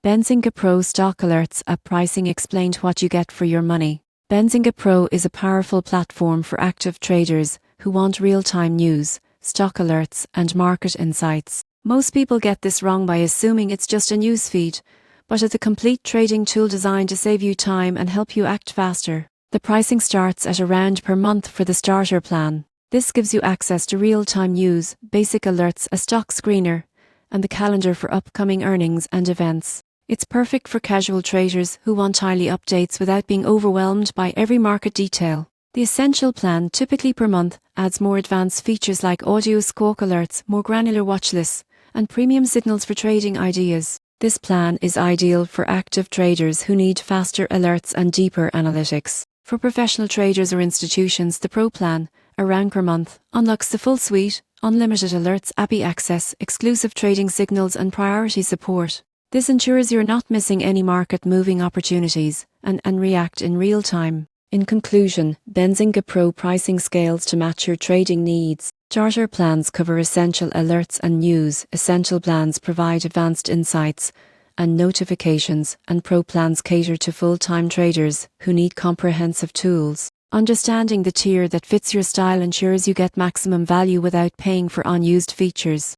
Benzinga Pro Stock Alerts App Pricing explained what you get for your money. Benzinga Pro is a powerful platform for active traders who want real-time news, stock alerts, and market insights. Most people get this wrong by assuming it's just a news feed, but it's a complete trading tool designed to save you time and help you act faster. The pricing starts at £1 per month for the starter plan. This gives you access to real-time news, basic alerts, a stock screener, and the calendar for upcoming earnings and events. It's perfect for casual traders who want timely updates without being overwhelmed by every market detail. The Essential plan, typically per month, adds more advanced features like audio squawk alerts, more granular watch lists, and premium signals for trading ideas. This plan is ideal for active traders who need faster alerts and deeper analytics. For professional traders or institutions, the Pro plan, £1 per month, unlocks the full suite, unlimited alerts, API access, exclusive trading signals, and priority support. This ensures you're not missing any market-moving opportunities and react in real time. In conclusion, Benzinga Pro pricing scales to match your trading needs. Starter plans cover essential alerts and news, Essential plans provide advanced insights and notifications, and Pro plans cater to full-time traders who need comprehensive tools. Understanding the tier that fits your style ensures you get maximum value without paying for unused features.